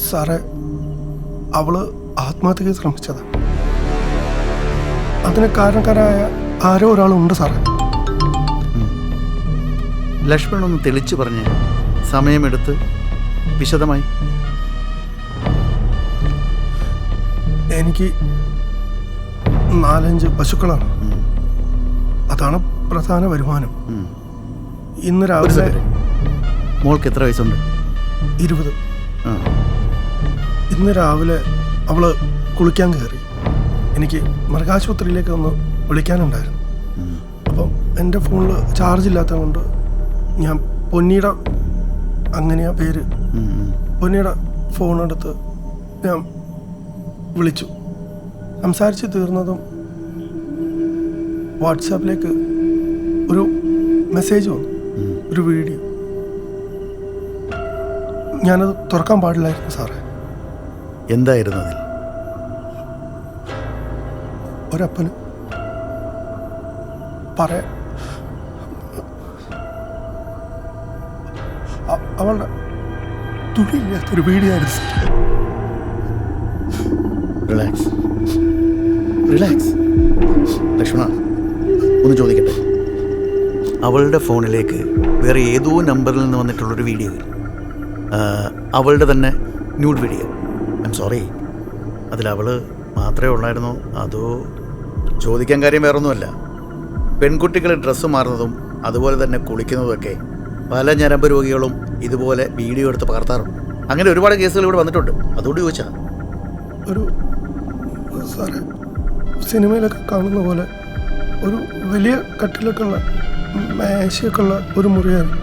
സാറേ, അവള് ആത്മഹത്യക്ക് ശ്രമിച്ചതാണ്. അതിന് കാരണക്കാരായ ആരോ ഒരാളുണ്ട് സാറേ. ലക്ഷ്മൺ ഒന്ന് തെളിച്ചു പറഞ്ഞ് സമയമെടുത്ത് വിശദമായി. എനിക്ക് 4-5 പശുക്കളാണ്. അതാണ് പ്രധാന വരുമാനം. ഇന്ന് രാവിലെ മോൾക്ക് എത്ര വയസ്സുണ്ട്? 20. ഇന്ന് രാവിലെ അവള് കുളിക്കാൻ കയറി. എനിക്ക് മൃഗാശുപത്രിയിലേക്ക് ഒന്ന് വിളിക്കാനുണ്ടായിരുന്നു. അപ്പം എൻ്റെ ഫോണിൽ ചാർജ് ഇല്ലാത്തത് കൊണ്ട് ഞാൻ പൊന്നിയുടെ, അങ്ങനെയാ പേര്, പൊന്നിയുടെ ഫോണെടുത്ത് ഞാൻ വിളിച്ചു. സംസാരിച്ച് തീർന്നതും വാട്സാപ്പിലേക്ക് ഒരു മെസ്സേജ് വന്നു, ഒരു വീഡിയോ. ഞാനത് തുറക്കാൻ പാടില്ലായിരുന്നു സാറേ. എന്തായിരുന്നു അതിൽ? ഒരപ്പന് അവളുടെ തുണിയില്ലാത്തൊരു വീഡിയോ ആയിരുന്നു സാർ. Relax relax. ലക്ഷ്മണ, ഒന്ന് ചോദിക്കട്ടെ, അവളുടെ ഫോണിലേക്ക് വേറെ ഏതോ നമ്പറിൽ നിന്ന് വന്നിട്ടുള്ളൊരു വീഡിയോ, അവളുടെ തന്നെ nude video. I am sorry, അതിലവൾ മാത്രമേ ഉള്ളായിരുന്നോ അതോ? ചോദിക്കാൻ കാര്യം വേറൊന്നുമല്ല. പെൺകുട്ടികൾ ഡ്രസ്സ് മാറുന്നതും അതുപോലെ തന്നെ കുളിക്കുന്നതുമൊക്കെ പല ഞരമ്പ് രോഗികളും ഇതുപോലെ വീഡിയോ എടുത്ത് പകർത്താറുണ്ട്. അങ്ങനെ ഒരുപാട് കേസുകൾ ഇവിടെ വന്നിട്ടുണ്ട്. അതുകൊണ്ട് ചോദിച്ചാൽ ഒരു സാറേ, സിനിമയിലൊക്കെ കാണുന്ന പോലെ ഒരു വലിയ കട്ടിലൊക്കെ ഉള്ള മേശയൊക്കെ ഉള്ള ഒരു മുറിയാണ്.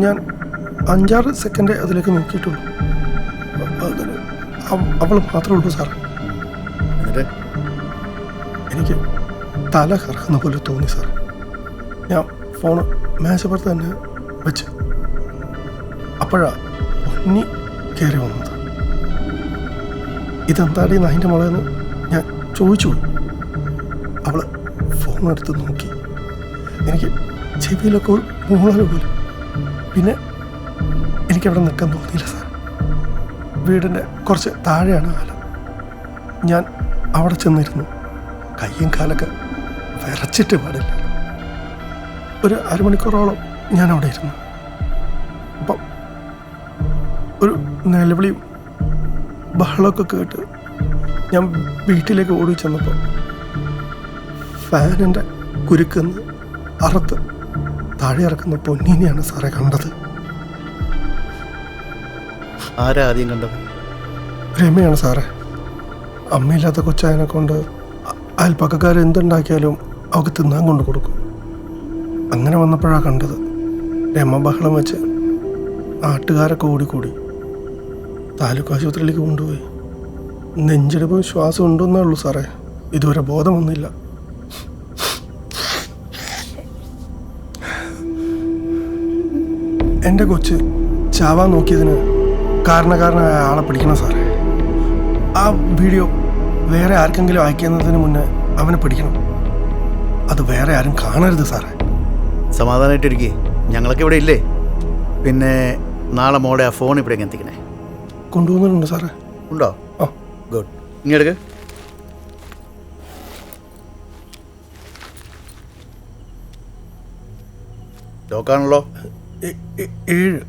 ഞാൻ 5-6 സെക്കൻഡ് അതിലേക്ക് നോക്കിയിട്ടുള്ളൂ. അതിൽ അവൾ മാത്രമേ ഉള്ളൂ സാറേ. എനിക്ക് തല കറക്കുന്ന പോലെ തോന്നി സാർ. ഞാൻ ഫോണ് മേശപ്പുറത്ത് തന്നെ വെച്ച് അപ്പോഴാ പൊന്നി കയറി വന്നത്. ഇതെന്താടി അതിൻ്റെ മുളയെന്ന് ഞാൻ ചോദിച്ചു. അവൾ ഫോണെടുത്ത് നോക്കി. എനിക്ക് ചെവിയിലൊക്കെ ഒരു മൂളൽ പോലെ. പിന്നെ എനിക്കവിടെ നിൽക്കാൻ തോന്നിയില്ല സാർ. വീടിൻ്റെ കുറച്ച് താഴെയാണ് കാലം. ഞാൻ അവിടെ ചെന്നിരുന്നു. കയ്യും കാലൊക്കെ വിറച്ചിട്ട് പാടില്ല. ഒരു അരമണിക്കൂറോളം ഞാൻ അവിടെ ഇരുന്നു. അപ്പം ഒരു നിലവിളിയും ബഹളമൊക്കെ കേട്ട് ഞാൻ വീട്ടിലേക്ക് ഓടി ചെന്നപ്പോൾ ഫാനിൻ്റെ കുരുക്കുന്ന് അറുത്ത് താഴെ ഇറക്കുന്ന പൊന്നീനെയാണ് സാറേ കണ്ടത്. ആരാ ആദ്യം കണ്ടത്? രമയാണ് സാറേ. അമ്മയില്ലാത്ത കൊച്ചായനെ കൊണ്ട് അയൽപ്പക്കക്കാർ എന്തുണ്ടാക്കിയാലും അവൾക്ക് തിന്നാൻ കൊണ്ട് കൊടുക്കും. അങ്ങനെ വന്നപ്പോഴാണ് കണ്ടത്. രമ ബഹളം വെച്ച് നാട്ടുകാരൊക്കെ ഓടിക്കൂടി താലൂക്ക് ആശുപത്രിയിലേക്ക് കൊണ്ടുപോയി. നെഞ്ചെടുപ്പ് ശ്വാസം ഉണ്ടെന്നേ ഉള്ളൂ സാറേ. ഇതുവരെ ബോധമൊന്നുമില്ല. എൻ്റെ കൊച്ച് ചാവാൻ നോക്കിയതിന് കാരണക്കാരനായ ആളെ പിടിക്കണം സാറേ. ആ വീഡിയോ വേറെ ആർക്കെങ്കിലും അയക്കുന്നതിന് മുന്നേ അവനെ പിടിക്കണം. അത് വേറെ ആരും കാണരുത് സാറേ. സമാധാനമായിട്ടിരിക്കേ, ഞങ്ങളൊക്കെ ഇവിടെ ഇല്ലേ. പിന്നെ നാളെ മോടെ ആ ഫോൺ ഇവിടെ എത്തിക്കണേ. കൊണ്ടുപോകുന്നുണ്ട് സാറേ. ഉണ്ടോ? ആ, ഗുഡ്. ഇങ്ങെടുക്ക്. ലോക്കാണല്ലോ. 7.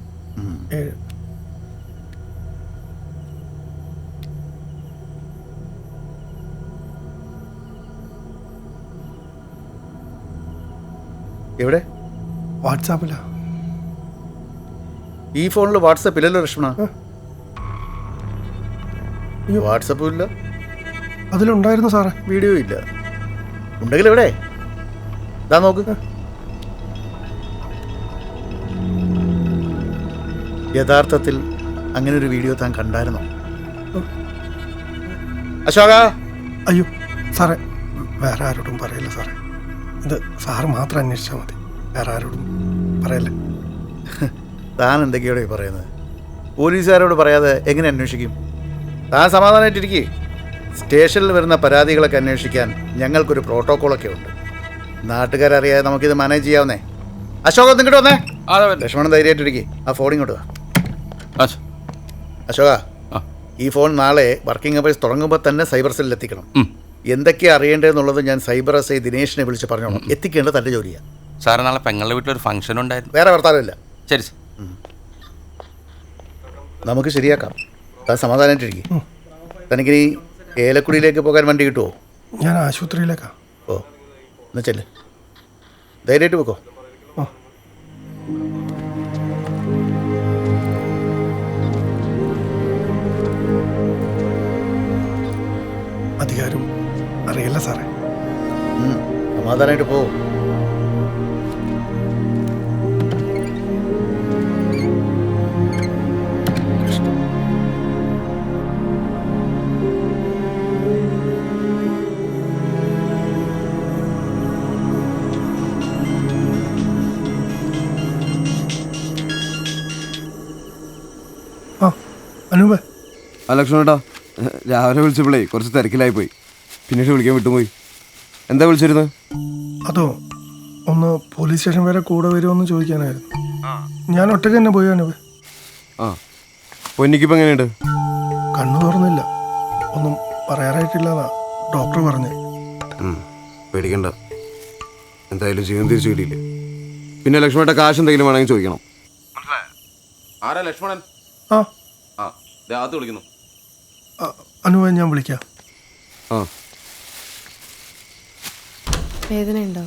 എവിടെ? വാട്സാപ്പിലാ. ഈ ഫോണിൽ വാട്സപ്പ് ഇല്ലല്ലോ ലക്ഷ്മണ. വാട്സപ്പും ഇല്ല, അതിലുണ്ടായിരുന്നു സാറേ. വീഡിയോ ഇല്ല. ഉണ്ടെങ്കിൽ എവിടെ? ഇതാ നോക്ക്. യഥാർത്ഥത്തിൽ അങ്ങനെ ഒരു വീഡിയോ താൻ കണ്ടായിരുന്നോ? അശോക! അയ്യോ സാറേ, വേറെ ആരോടും പറയില്ല സാറേ. ഇത് സാറ് മാത്രം അന്വേഷിച്ചാൽ മതി. വേറെ ആരോടും പറയല്ലേ. താൻ എന്തൊക്കെയോടെ പറയുന്നത്? പോലീസുകാരോട് പറയാതെ എങ്ങനെ അന്വേഷിക്കും? താൻ സമാധാനമായിട്ടിരിക്കേ. സ്റ്റേഷനിൽ വരുന്ന പരാതികളൊക്കെ അന്വേഷിക്കാൻ ഞങ്ങൾക്കൊരു പ്രോട്ടോക്കോളൊക്കെ ഉണ്ട്. നാട്ടുകാരറിയാതെ നമുക്കിത് മാനേജ് ചെയ്യാവുന്നേ. അശോക്, ഇങ്ങോട്ട് വന്നേ. അതെ ലക്ഷ്മണൻ ധൈര്യമായിട്ടിരിക്കേ. ആ ഫോൺ ഇങ്ങോട്ട് വാ. അശോക, ഈ ഫോൺ നാളെ വർക്കിംഗ് അവേഴ്സ് തുടങ്ങുമ്പോൾ തന്നെ സൈബർ സെല്ലിൽ എത്തിക്കണം. എന്തൊക്കെയാണ് അറിയേണ്ടതെന്നുള്ളത് ഞാൻ സൈബർ എസ് ഐ ദിനേശിനെ വിളിച്ച് പറഞ്ഞോളാം. എത്തിക്കേണ്ടത് തൻ്റെ ജോലിയാണ്. സാറേ നാളെ പെങ്ങളുടെ വീട്ടിലൊരു ഫംഗ്ഷൻ ഉണ്ടായിരുന്നു. വേറെ വർത്താനമില്ല. ശരി സാർ. നമുക്ക് ശരിയാക്കാം. താൻ സമാധാനമായിട്ടിരിക്കും. തനിക്കിനി ഏലക്കുടിയിലേക്ക് പോകാൻ വണ്ടി കിട്ടുമോ? ഞാൻ ആശുപത്രിയിലേക്കാ. ഓ, എന്നാ ചെല്ല്. ധൈര്യമായിട്ട് വെക്കോ. അധികാരം അറിയില്ല സാറേ. സമാധാനമായിട്ട് പോ. അനൂപ്. ലക്ഷ്മണേട്ടാ, രാവിലെ വിളിച്ചപ്പോഴേ കുറച്ച് തിരക്കിലായി പോയി. പിന്നീട് വിളിക്കാൻ വിട്ടുപോയി. എന്താ വിളിച്ചിരുന്നത്? അതോ, ഒന്ന് പോലീസ് സ്റ്റേഷൻ വരെ കൂടെ വരുമോയെന്ന് ചോദിക്കാനായിരുന്നു. ഞാൻ ഒറ്റയ്ക്ക് തന്നെ പോയി അനൂപ്. ആ, പൊന്നിക്കിപ്പോൾ എങ്ങനെയുണ്ട്? കണ്ണു തുറന്നില്ല, ഒന്നും പറയാറായിട്ടില്ലതാ ഡോക്ടർ പറഞ്ഞു. പേടിക്കണ്ട, എന്തായാലും ജീവൻ തിരിച്ചു കിട്ടിയില്ലേ. പിന്നെ ലക്ഷ്മണേട്ട കാശ് എന്തെങ്കിലും വേണമെങ്കിൽ ചോദിക്കണം. ആരാ ലക്ഷ്മണൻ? ആ അത് വിളിക്കുന്നു. അനൂപ, ഞാൻ വിളിക്കാം. ആ, വേദനയുണ്ടോ?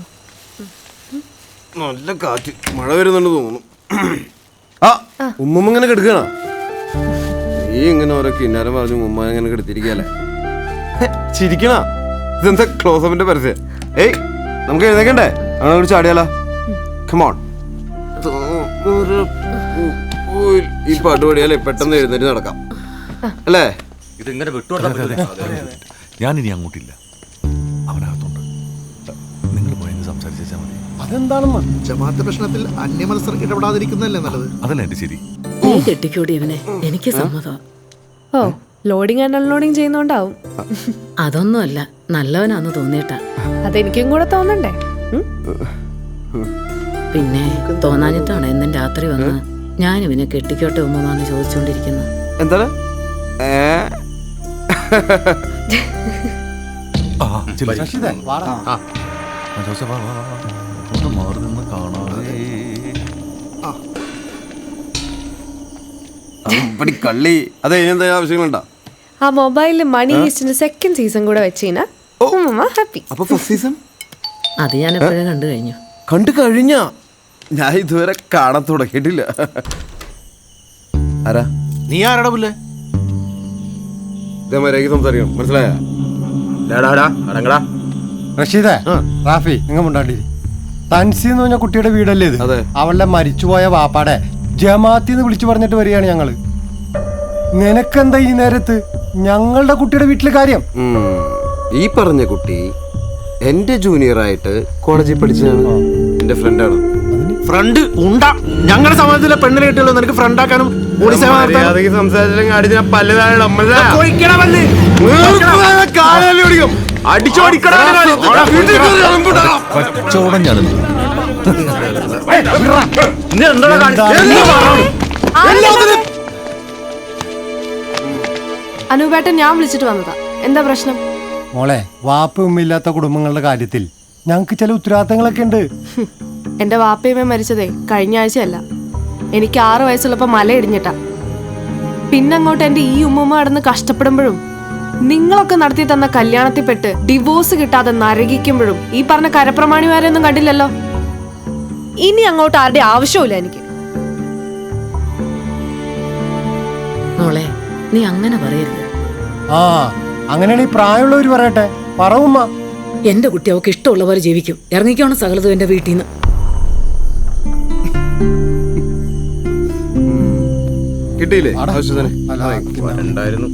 നല്ല കാറ്റ്, മഴ വരുന്നുണ്ട് തോന്നുന്നു. ആ, ഉമ്മ ഇങ്ങനെ കിടക്കണ. നീ ഇങ്ങനെ ഓരോ കിന്നാരം പറഞ്ഞു ഉമ്മ ഇങ്ങനെ കിടത്തിരിക്കല്ലേ. ചിരിക്കണ. ഇതെന്താ ക്ലോസപ്പിന്റെ പരസ്യം? ഏയ്, നമുക്ക് എഴുന്നേക്കണ്ടേ? അങ്ങനെ ഒരു ചാടിയാലോ? കമോൺ. ഈ പാട്ട് പാടിയാലേ പെട്ടെന്ന് എഴുന്നേറ്റ് നടക്കാം അല്ലേ? ഇതിങ്ങനെ വിട്ടുകൊടുത്താൽ ഞാനിനി അങ്ങോട്ടില്ല. അവനകത്തുണ്ട്. നിങ്ങൾ പോയി സംസാരിച്ചാൽ മതി. അതെന്താണെന്ന് ജമാഅത്ത് പ്രശ്നത്തിൽ അന്യമത്സരം ഇടപെടാതിരിക്കുന്നതല്ലേ നല്ലത്. അതല്ല എന്റെ ശരി. നീ കെട്ടിക്കൂടി ഇവനെ. എനിക്ക് സമ്മതം. ഓ, ലോഡിങ് ആൻഡ് അൺലോഡിങ് ചെയ്യുന്നോണ്ടാവും. അതൊന്നുമല്ല, നല്ലവനാന്ന് തോന്നിയിട്ടാ. അതെനിക്കും കൂടെ തോന്നണ്ടേ? പിന്നെ തോന്നാഞ്ഞിട്ടാണ് എന്നും രാത്രി വന്ന് ഞാൻ ഇവനെ കെട്ടിക്കോട്ടെ ഉമ്മമാന്ന് ചോദിച്ചുകൊണ്ടിരിക്കുന്നത്. എന്താണ്? മാറി നിന്ന് കാണാതെ കള്ളി. അതെ, ഇനിയെന്താ ആവശ്യങ്ങളുണ്ടോ? ആ മൊബൈലിൽ മണി ഹീസ്റ്റിന്റെ സെക്കൻഡ് സീസൺ കൂടെ വെച്ചീന ഹാപ്പി. അപ്പൊ ഫസ്റ്റ് സീസൺ അത് ഞാൻ എപ്പോഴേ കണ്ടു കഴിഞ്ഞു. കണ്ടു കഴിഞ്ഞ? ഞാൻ ഇതുവരെ കാണാൻ തുടങ്ങിയിട്ടില്ല. ആരാ നീ ആരാടാ പുല്ലേ? ഇതേ മര്യാദയ്ക്ക് സംസാരിക്കണം, മനസ്സിലായ? റഷീദേ, റാഫി, നിങ്ങൾ മുണ്ടാണ്ടി. തൻസി എന്ന് പറഞ്ഞ കുട്ടിയുടെ വീടല്ലേ ഇത്? അതെ. അവളുടെ മരിച്ചുപോയ വാപ്പാടെ ജമാഅത്തിന്ന് വിളിച്ചു പറഞ്ഞിട്ട് വരികയാണ് ഞങ്ങള്. നിനക്കെന്താ ഈ നേരത്ത് ഞങ്ങളുടെ കുട്ടിയുടെ വീട്ടിലെ കാര്യം? ഈ പറഞ്ഞ കുട്ടി എന്റെ ജൂനിയർ ആയിട്ട് കോളേജിൽ പഠിച്ചതാണ്. എന്റെ ഫ്രണ്ടാണ്. ഫ്രണ്ട് ഉണ്ടാ? ഞങ്ങളുടെ സമാജത്തിലെ പെണ്ണിനെ കിട്ടുള്ളൂ നിനക്ക് ഫ്രണ്ടാക്കാനും കച്ചവടം ഞാൻ അനൂപേട്ടൻ, ഞാൻ വിളിച്ചിട്ട് വന്നതാ. എന്താ പ്രശ്നം? മോളെ, വാപ്പ ഉമ്മയില്ലാത്ത കുടുംബങ്ങളുടെ കാര്യത്തിൽ ഞങ്ങൾക്ക് ചില ഉത്തരവാദിത്തങ്ങളൊക്കെ ഉണ്ട്. എന്റെ വാപ്പയമ്മ മരിച്ചതേ കഴിഞ്ഞ ആഴ്ചയല്ല. എനിക്ക് 6 വയസ്സുള്ളപ്പോ മല ഇടിഞ്ഞിട്ടാ. പിന്നങ്ങോട്ട് എന്റെ ഈ ഉമ്മൂമ്മ കടന്ന് കഷ്ടപ്പെടുമ്പോഴും നിങ്ങളൊക്കെ നടത്തി തന്ന കല്യാണത്തിൽ പെട്ട് ഡിവോഴ്സ് കിട്ടാതെ നരകിക്കുമ്പോഴും ഈ പറഞ്ഞ കരപ്രമാണിമാരെയൊന്നും കണ്ടില്ലല്ലോ. ഇനി അങ്ങോട്ട് ആരുടെ ആവശ്യമില്ല എനിക്ക്. മോളെ, നീ അങ്ങനെ പറയരുത്. ആ, അങ്ങനെയാണ് ഈ പ്രായമുള്ളവർ പറയട്ടെ. പറവുമ്മ. എന്റെ കുട്ടി അവൾക്ക് ഇഷ്ടമുള്ള പോലെ ജീവിക്കും. ഇറങ്ങിക്കോണം സകലതും എന്റെ വീട്ടിൽ നിന്ന്. കിട്ടിയില്ലേ? അല്ല, ഉണ്ടായിരുന്നു.